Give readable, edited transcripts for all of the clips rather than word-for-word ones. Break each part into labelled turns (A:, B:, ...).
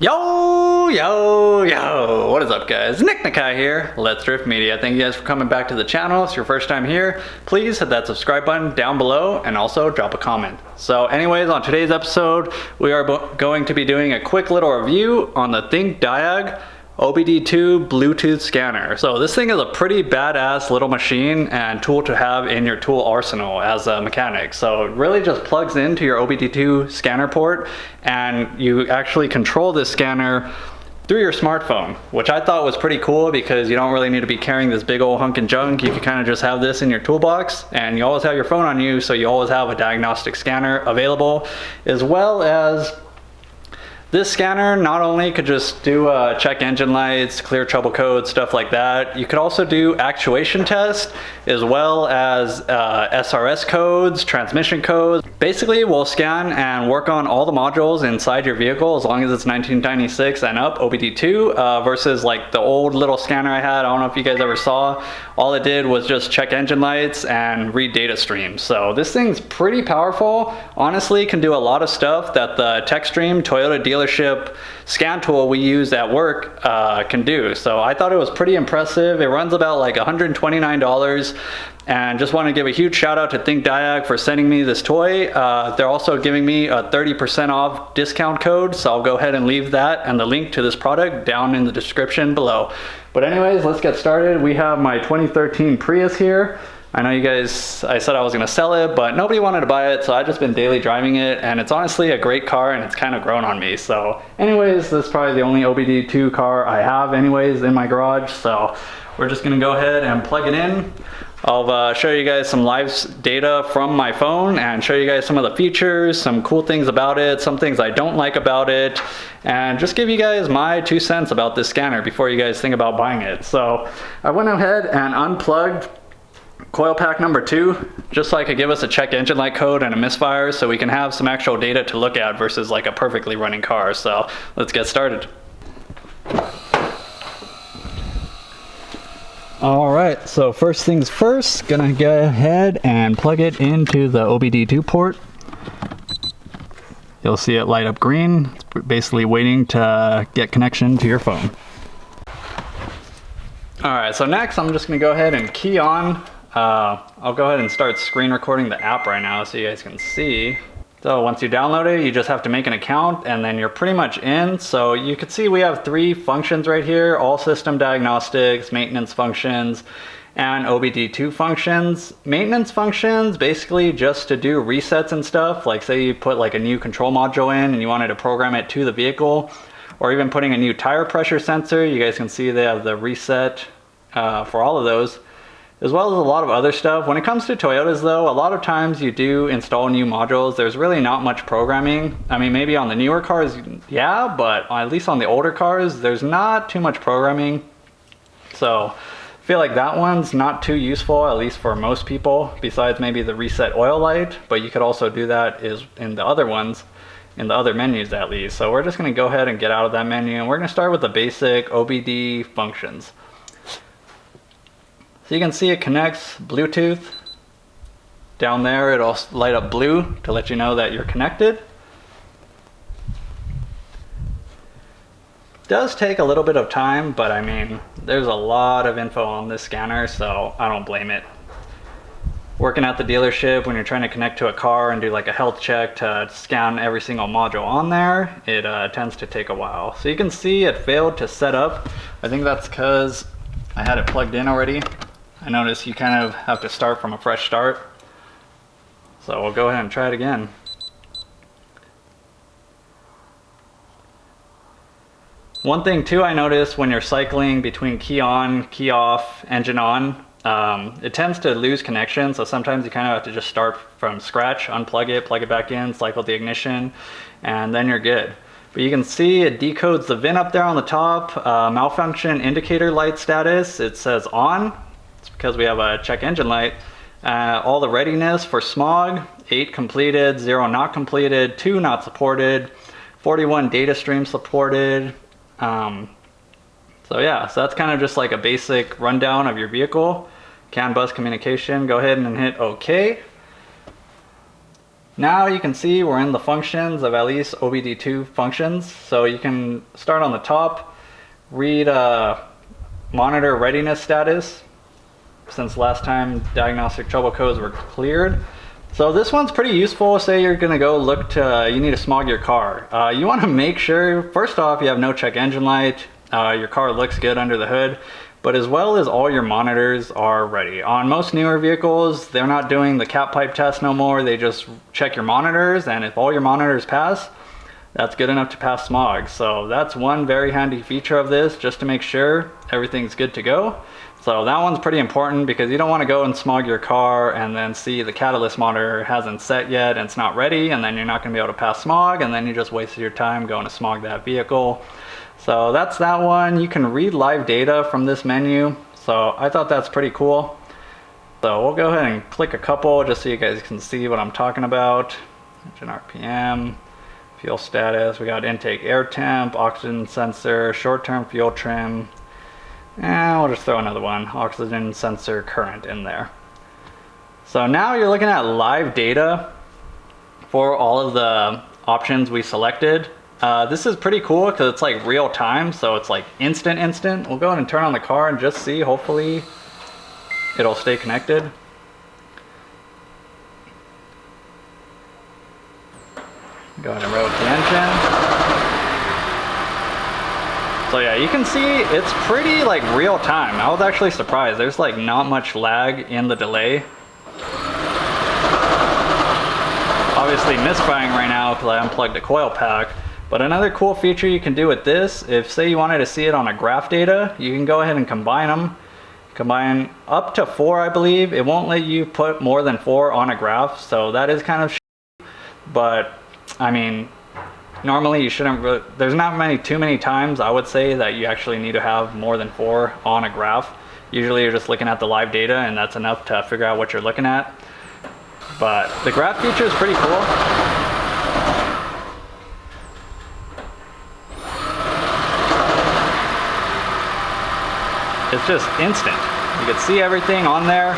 A: Yo, what is up guys? Nick Nakai here, Let's Drift Media. Thank you guys for coming back to the channel. If it's your first time here, please hit that subscribe button down below and also drop a comment. So anyways, on today's episode, we are going to be doing a quick little review on the Think Diag OBD2 Bluetooth scanner. So this thing is a pretty badass little machine and tool to have in your tool arsenal as a mechanic. So it really just plugs into your OBD2 scanner port and you actually control this scanner through your smartphone, which I thought was pretty cool because you don't really need to be carrying this big old hunk of junk. You can kind of just have this in your toolbox and you always have your phone on you, so you always have a diagnostic scanner available, as well as this scanner not only could just do check engine lights, clear trouble codes, stuff like that. You could also do actuation tests, as well as SRS codes, transmission codes. Basically, we'll scan and work on all the modules inside your vehicle as long as it's 1996 and up, OBD2, versus like the old little scanner I had. I don't know if you guys ever saw. All it did was just check engine lights and read data streams. So this thing's pretty powerful. Honestly, can do a lot of stuff that the TechStream Toyota dealership Scantool we use at work can do. So I thought it was pretty impressive. It runs about like $129. And just want to give a huge shout out to Think Diag for sending me this toy. They're also giving me a 30% off discount code, so I'll go ahead and leave that and the link to this product down in the description below. But anyways, let's get started. We have my 2013 Prius here. I know you guys, I said I was gonna sell it, but nobody wanted to buy it, so I've just been daily driving it, and it's honestly a great car, and it's kind of grown on me. So anyways, this is probably the only OBD2 car I have anyways in my garage, so we're just gonna go ahead and plug it in. I'll show you guys some live data from my phone and show you guys some of the features, some cool things about it, some things I don't like about it, and just give you guys my 2 cents about this scanner before you guys think about buying it. So I went ahead and unplugged coil pack number 2, just so I could give us a check engine light code and a misfire so we can have some actual data to look at versus like a perfectly running car. So let's get started. All right, so first things first, gonna go ahead and plug it into the OBD2 port. You'll see it light up green. It's basically waiting to get connection to your phone. All right, so next I'm just gonna go ahead and key on. I'll go ahead and start screen recording the app right now so you guys can see. So once you download it, you just have to make an account and then you're pretty much in. So you can see we have 3 functions right here: all system diagnostics, maintenance functions, and OBD2 functions. Maintenance functions, basically just to do resets and stuff. Like say you put like a new control module in and you wanted to program it to the vehicle, or even putting a new tire pressure sensor. You guys can see they have the reset for all of those, as well as a lot of other stuff. When it comes to Toyotas though, a lot of times you do install new modules. There's really not much programming. I mean, maybe on the newer cars, yeah, but at least on the older cars, there's not too much programming. So I feel like that one's not too useful, at least for most people, besides maybe the reset oil light, but you could also do that is in the other ones, in the other menus at least. So we're just gonna go ahead and get out of that menu and we're gonna start with the basic OBD functions. So you can see it connects Bluetooth. Down there it'll light up blue to let you know that you're connected. Does take a little bit of time, but I mean, there's a lot of info on this scanner, so I don't blame it. Working at the dealership, when you're trying to connect to a car and do like a health check to scan every single module on there, it tends to take a while. So you can see it failed to set up. I think that's because I had it plugged in already. I noticed you kind of have to start from a fresh start. So we'll go ahead and try it again. One thing too I noticed when you're cycling between key on, key off, engine on, it tends to lose connection. So sometimes you kind of have to just start from scratch, unplug it, plug it back in, cycle the ignition, and then you're good. But you can see it decodes the VIN up there on the top. Malfunction indicator light status, it says on. It's because we have a check engine light. All the readiness for smog, 8 completed, 0 not completed, 2 not supported, 41 data streams supported. So yeah, so that's kind of just like a basic rundown of your vehicle. CAN bus communication, go ahead and hit OK. Now you can see we're in the functions of at least OBD2 functions. So you can start on the top, read monitor readiness status, since last time diagnostic trouble codes were cleared. So this one's pretty useful. Say you're gonna go look to, you need to smog your car. You wanna make sure, first off, you have no check engine light, your car looks good under the hood, but as well as all your monitors are ready. On most newer vehicles, they're not doing the cat pipe test no more. They just check your monitors, and if all your monitors pass, that's good enough to pass smog. So that's one very handy feature of this, just to make sure everything's good to go. So that one's pretty important because you don't want to go and smog your car and then see the catalyst monitor hasn't set yet and it's not ready, and then you're not going to be able to pass smog, and then you just wasted your time going to smog that vehicle. So that's that one. You can read live data from this menu. So I thought that's pretty cool. So we'll go ahead and click a couple just so you guys can see what I'm talking about. Engine RPM, fuel status, we got intake air temp, oxygen sensor, short-term fuel trim, and we'll just throw another one, oxygen sensor current in there. So now you're looking at live data for all of the options we selected. This is pretty cool because it's like real time, so it's like instant. We'll go ahead and turn on the car and just see, hopefully it'll stay connected. Go ahead and rotate the engine. So yeah, you can see it's pretty like real time. I was actually surprised. There's like not much lag in the delay. Obviously misfiring right now because I unplugged the coil pack. But another cool feature you can do with this, if say you wanted to see it on a graph data, you can go ahead and combine them. Combine up to 4, I believe. It won't let you put more than 4 on a graph, so that is kind of shitty. But I mean, normally you shouldn't really, there's not too many times I would say that you actually need to have more than 4 on a graph. Usually you're just looking at the live data and that's enough to figure out what you're looking at. But the graph feature is pretty cool. It's just instant. You can see everything on there.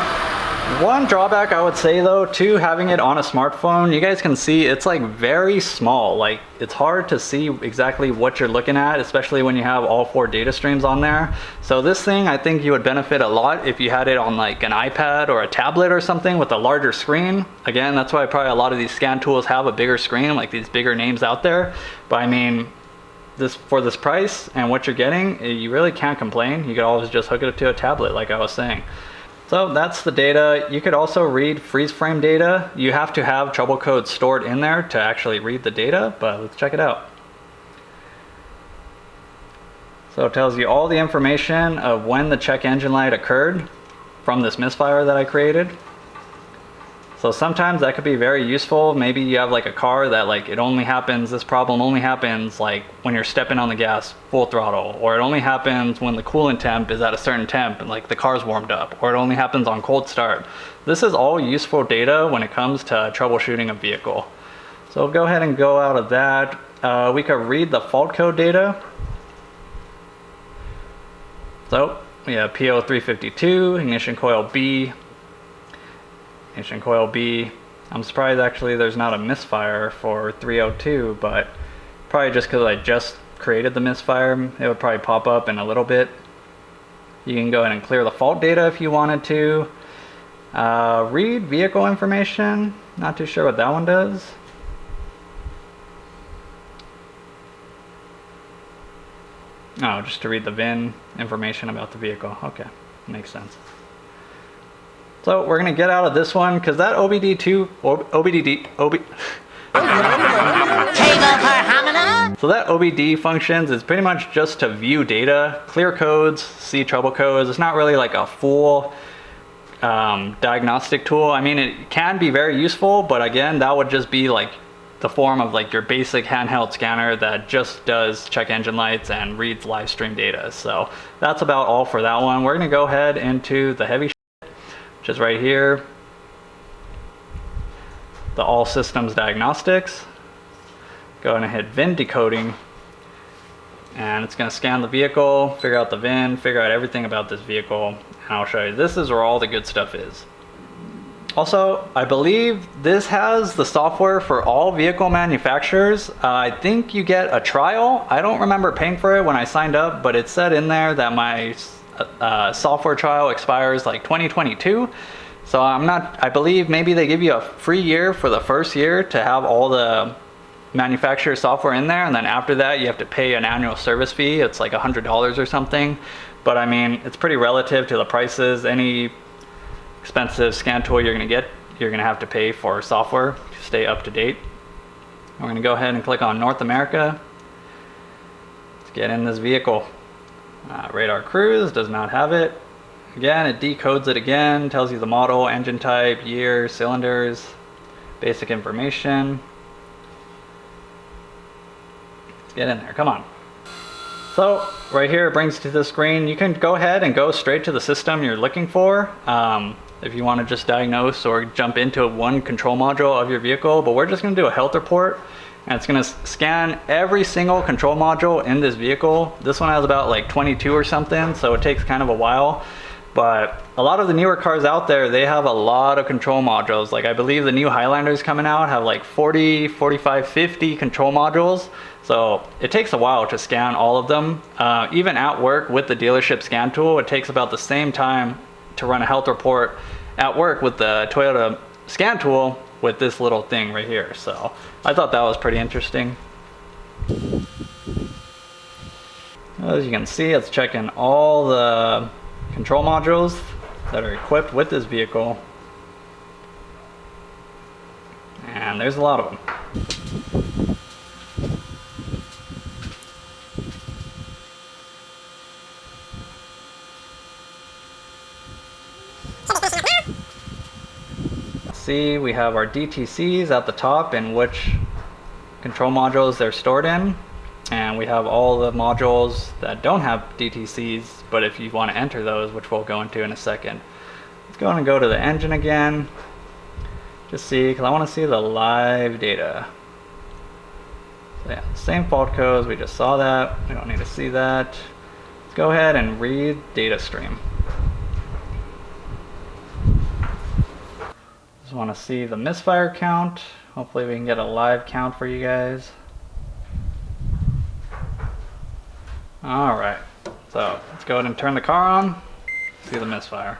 A: One drawback I would say though, to having it on a smartphone, you guys can see it's like very small. Like it's hard to see exactly what you're looking at, especially when you have all 4 data streams on there. So this thing, I think you would benefit a lot if you had it on like an iPad or a tablet or something with a larger screen. Again, that's why probably a lot of these scan tools have a bigger screen, like these bigger names out there. But I mean, for this price and what you're getting, you really can't complain. You could always just hook it up to a tablet like I was saying. So that's the data. You could also read freeze frame data. You have to have trouble codes stored in there to actually read the data, but let's check it out. So it tells you all the information of when the check engine light occurred from this misfire that I created. So sometimes that could be very useful. Maybe you have like a car that like it only happens, this problem only happens like when you're stepping on the gas full throttle, or it only happens when the coolant temp is at a certain temp and like the car's warmed up, or it only happens on cold start. This is all useful data when it comes to troubleshooting a vehicle. So we'll go ahead and go out of that. We could read the fault code data. So we have PO352, ignition coil B, ignition coil B. I'm surprised actually there's not a misfire for 302, but probably just because I just created the misfire, it would probably pop up in a little bit. You can go ahead and clear the fault data if you wanted to. Read vehicle information, not too sure what that one does. Oh, just to read the VIN information about the vehicle. Okay, makes sense. So we're gonna get out of this one because that OBD2, So that OBD functions is pretty much just to view data, clear codes, see trouble codes. It's not really like a full diagnostic tool. I mean, it can be very useful, but again, that would just be like the form of like your basic handheld scanner that just does check engine lights and reads live stream data. So that's about all for that one. We're gonna go ahead into the heavy shit, which is right here. The all systems diagnostics. Go ahead and hit VIN decoding, and it's going to scan the vehicle, figure out the VIN, figure out everything about this vehicle, and I'll show you. This is where all the good stuff is. Also, I believe this has the software for all vehicle manufacturers. I think you get a trial. I don't remember paying for it when I signed up, but it said in there that my software trial expires like 2022. So I believe maybe they give you a free year for the first year to have all the manufacturer software in there, and then after that you have to pay an annual service fee. It's like $100 or something. But I mean, it's pretty relative to the prices. Any expensive Scantool you're gonna have to pay for software to stay up to date. We're gonna go ahead and click on North America. Let's get in this vehicle. Radar cruise does not have it. Again, it decodes it again, tells you the model, engine type, year, cylinders, basic information. Let's get in there, come on. So right here it brings you to the screen. You can go ahead and go straight to the system you're looking for. If you want to just diagnose or jump into one control module of your vehicle, but we're just going to do a health report, and it's going to scan every single control module in this vehicle. This one has about like 22 or something, so it takes kind of a while. But a lot of the newer cars out there, they have a lot of control modules. Like I believe the new Highlanders coming out have like 40, 45, 50 control modules. So it takes a while to scan all of them. Even at work with the dealership scan tool, it takes about the same time to run a health report at work with the Toyota scan tool with this little thing right here. So I thought that was pretty interesting. As you can see, it's checking all the control modules that are equipped with this vehicle. And there's a lot of them. See, we have our DTCs at the top and which control modules they're stored in, and we have all the modules that don't have DTCs, but if you want to enter those, which we'll go into in a second. Let's go and go to the engine again, just see, because I want to see the live data. So yeah, same fault codes, we just saw that, we don't need to see that. Let's go ahead and read data stream. Just want to see the misfire count. Hopefully we can get a live count for you guys. Alright, so let's go ahead and turn the car on, see the misfire.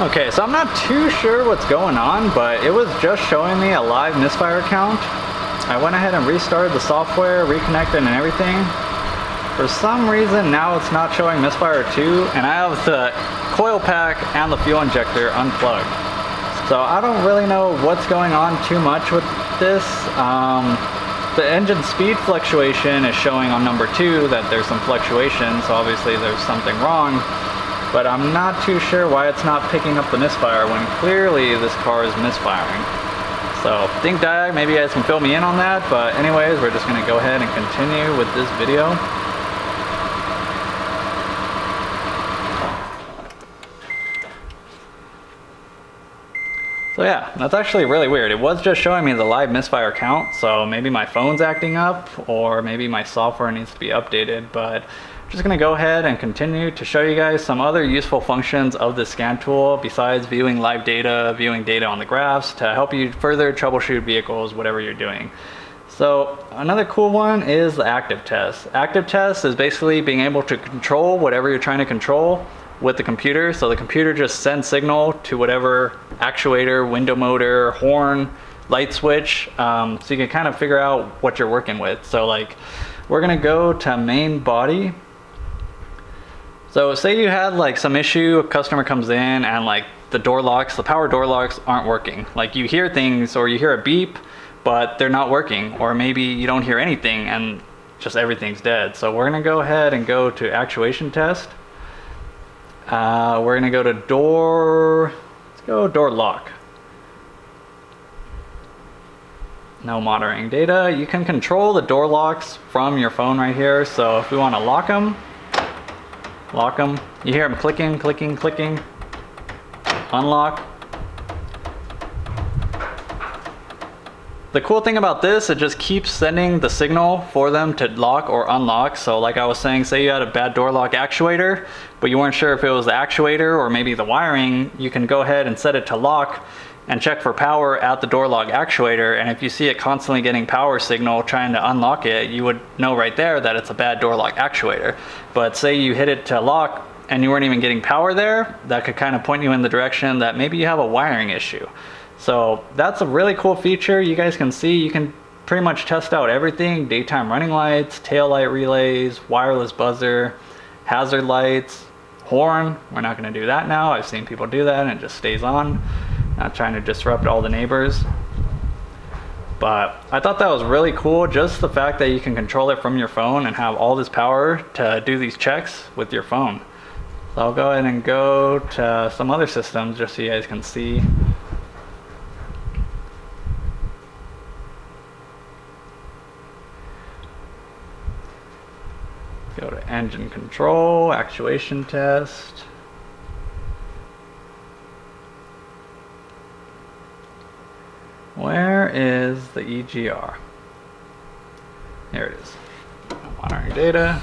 A: Okay, so I'm not too sure what's going on, but it was just showing me a live misfire count. I went ahead and restarted the software, reconnected and everything. For some reason now it's not showing misfire 2, and I have the coil pack and the fuel injector unplugged. So I don't really know what's going on too much with this. The engine speed fluctuation is showing on number 2 that there's some fluctuation, so obviously there's something wrong. But I'm not too sure why it's not picking up the misfire when clearly this car is misfiring. So Think Diag, maybe you guys can fill me in on that, but anyways, we're just gonna go ahead and continue with this video. So yeah, that's actually really weird. It was just showing me the live misfire count, so maybe my phone's acting up, or maybe my software needs to be updated, but I'm just gonna go ahead and continue to show you guys some other useful functions of the scan tool besides viewing live data, viewing data on the graphs to help you further troubleshoot vehicles, whatever you're doing. So another cool one is the active test. Active test is basically being able to control whatever you're trying to control with the computer. So the computer just sends signal to whatever actuator, window motor, horn, light switch, so you can kind of figure out what you're working with. So like, we're gonna go to main body. So say you had like some issue, a customer comes in and like the door locks, the power door locks aren't working. Like you hear things or you hear a beep, but they're not working. Or maybe you don't hear anything and just everything's dead. So we're gonna go ahead and go to actuation test. We're gonna go to door, let's go door lock. No monitoring data. You can control the door locks from your phone right here. So if we wanna lock them, you hear them clicking, clicking, clicking, unlock. The cool thing about this, it just keeps sending the signal for them to lock or unlock. So like I was saying, say you had a bad door lock actuator, but you weren't sure if it was the actuator or maybe the wiring, you can go ahead and set it to lock and check for power at the door lock actuator. And if you see it constantly getting power signal trying to unlock it, you would know right there that it's a bad door lock actuator. But say you hit it to lock and you weren't even getting power there, that could kind of point you in the direction that maybe you have a wiring issue. So that's a really cool feature. You guys can see, you can pretty much test out everything: daytime running lights, tail light relays, wireless buzzer, hazard lights, horn. We're not going to do that now. I've seen people do that and it just stays on. Not trying to disrupt all the neighbors. But I thought that was really cool, just the fact that you can control it from your phone and have all this power to do these checks with your phone. So I'll go ahead and go to some other systems just so you guys can see. Go to engine control, actuation test. Where is the EGR? Here it is. Monitoring data.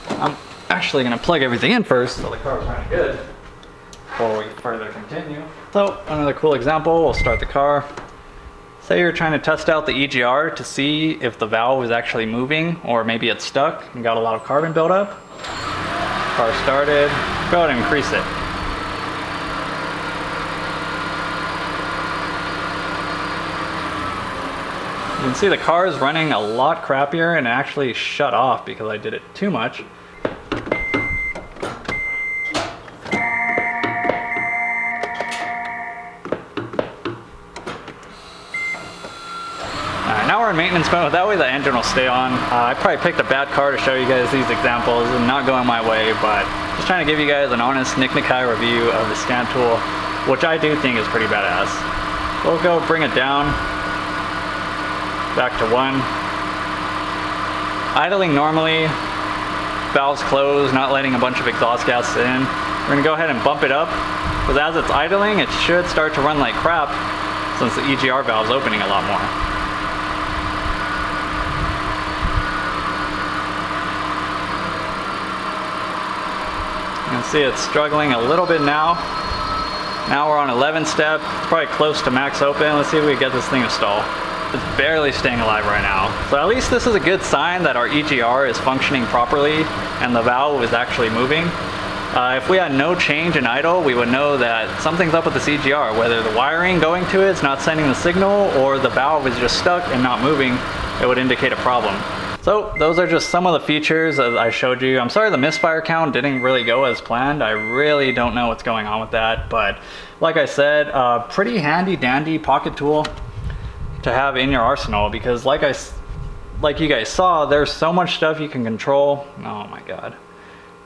A: I'm actually going to plug everything in first so the car's running good before we further continue. So another cool example, we'll start the car. Say you're trying to test out the EGR to see if the valve is actually moving, or maybe it's stuck and got a lot of carbon buildup. Car started, go ahead and increase it. You can see the car is running a lot crappier and actually shut off because I did it too much. Now we're in maintenance mode, that way the engine will stay on. I probably picked a bad car to show you guys these examples and not going my way, but just trying to give you guys an honest Nick Nakai review of the Scantool, which I do think is pretty badass. We'll go bring it down, back to 1. Idling normally, valves closed, not letting a bunch of exhaust gas in. We're gonna go ahead and bump it up, because as it's idling, it should start to run like crap since the EGR valve's opening a lot more. You can see it's struggling a little bit now. Now we're on 11 step, probably close to max open. Let's see if we can get this thing to stall. It's barely staying alive right now. So at least this is a good sign that our EGR is functioning properly and the valve is actually moving. If we had no change in idle, we would know that something's up with this EGR, whether the wiring going to it is not sending the signal or the valve is just stuck and not moving. It would indicate a problem. So those are just some of the features that I showed you. I'm sorry the misfire count didn't really go as planned. I really don't know what's going on with that, but like I said, pretty handy dandy pocket tool to have in your arsenal, because like you guys saw, there's so much stuff you can control. Oh my god.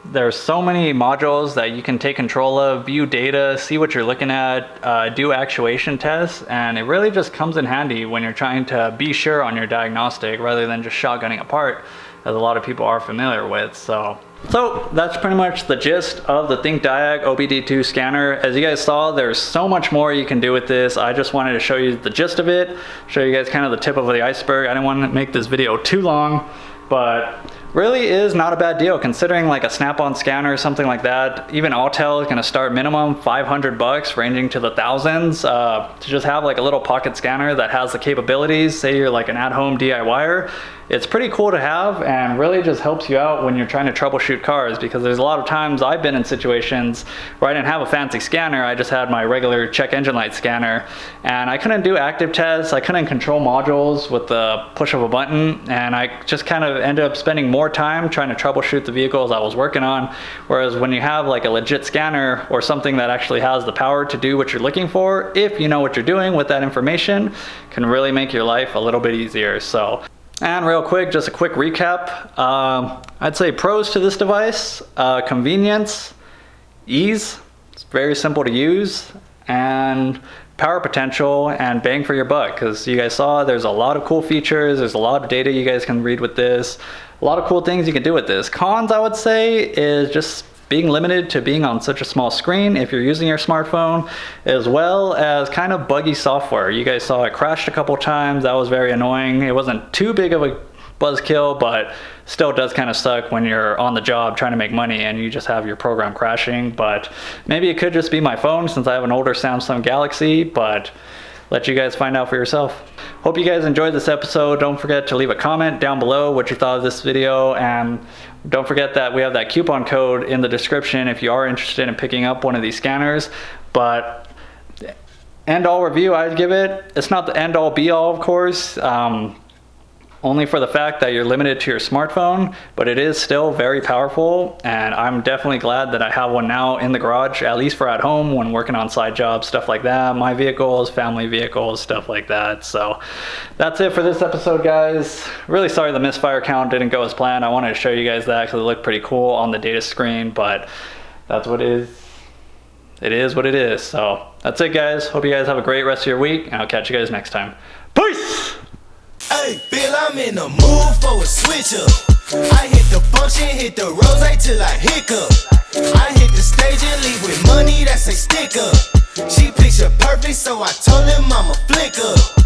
A: There's so many modules that you can take control of, view data, see what you're looking at, do actuation tests, and it really just comes in handy when you're trying to be sure on your diagnostic rather than just shotgunning apart, as a lot of people are familiar with. So that's pretty much the gist of the Think Diag OBD2 scanner. As you guys saw, there's so much more you can do with this. I just wanted to show you the gist of it, show you guys kind of the tip of the iceberg. I didn't want to make this video too long, but really is not a bad deal considering like a snap-on scanner or something like that. Even Autel is going to start minimum $500 ranging to the thousands to just have like a little pocket scanner that has the capabilities. Say you're like an at-home DIYer, it's pretty cool to have and really just helps you out when you're trying to troubleshoot cars, because there's a lot of times I've been in situations where I didn't have a fancy scanner. I just had my regular check engine light scanner and I couldn't do active tests. I couldn't control modules with the push of a button, and I just kind of ended up spending more time trying to troubleshoot the vehicles I was working on. Whereas when you have like a legit scanner or something that actually has the power to do what you're looking for, if you know what you're doing with that information, can really make your life a little bit easier. So, and real quick, just a quick recap. I'd say pros to this device: convenience, ease, it's very simple to use, and power potential and bang for your buck, because you guys saw there's a lot of cool features, there's a lot of data you guys can read with this, a lot of cool things you can do with this. Cons, I would say, is just being limited to being on such a small screen if you're using your smartphone, as well as kind of buggy software. You guys saw it crashed a couple times. That was very annoying. It wasn't too big of a buzzkill, but still does kind of suck when you're on the job trying to make money and you just have your program crashing. But maybe it could just be my phone since I have an older Samsung Galaxy, but let you guys find out for yourself. Hope you guys enjoyed this episode. Don't forget to leave a comment down below what you thought of this video, and don't forget that we have that coupon code in the description if you are interested in picking up one of these scanners. But end all review, I'd give it, it's not the end all be all, of course, only for the fact that you're limited to your smartphone, but it is still very powerful, and I'm definitely glad that I have one now in the garage, at least for at home when working on side jobs, stuff like that, my vehicles, family vehicles, stuff like that. So that's it for this episode, guys. Really sorry the misfire count didn't go as planned. I wanted to show you guys that because it looked pretty cool on the data screen, but that's what it is. It is what it is. So that's it, guys. Hope you guys have a great rest of your week, and I'll catch you guys next time. Peace!
B: Hey, Bill, I'm in the mood for a switch up. I hit the function, hit the rose till I hiccup. I hit the stage and leave with money that's a stick up. She picture perfect, so I told him I'm a flick up.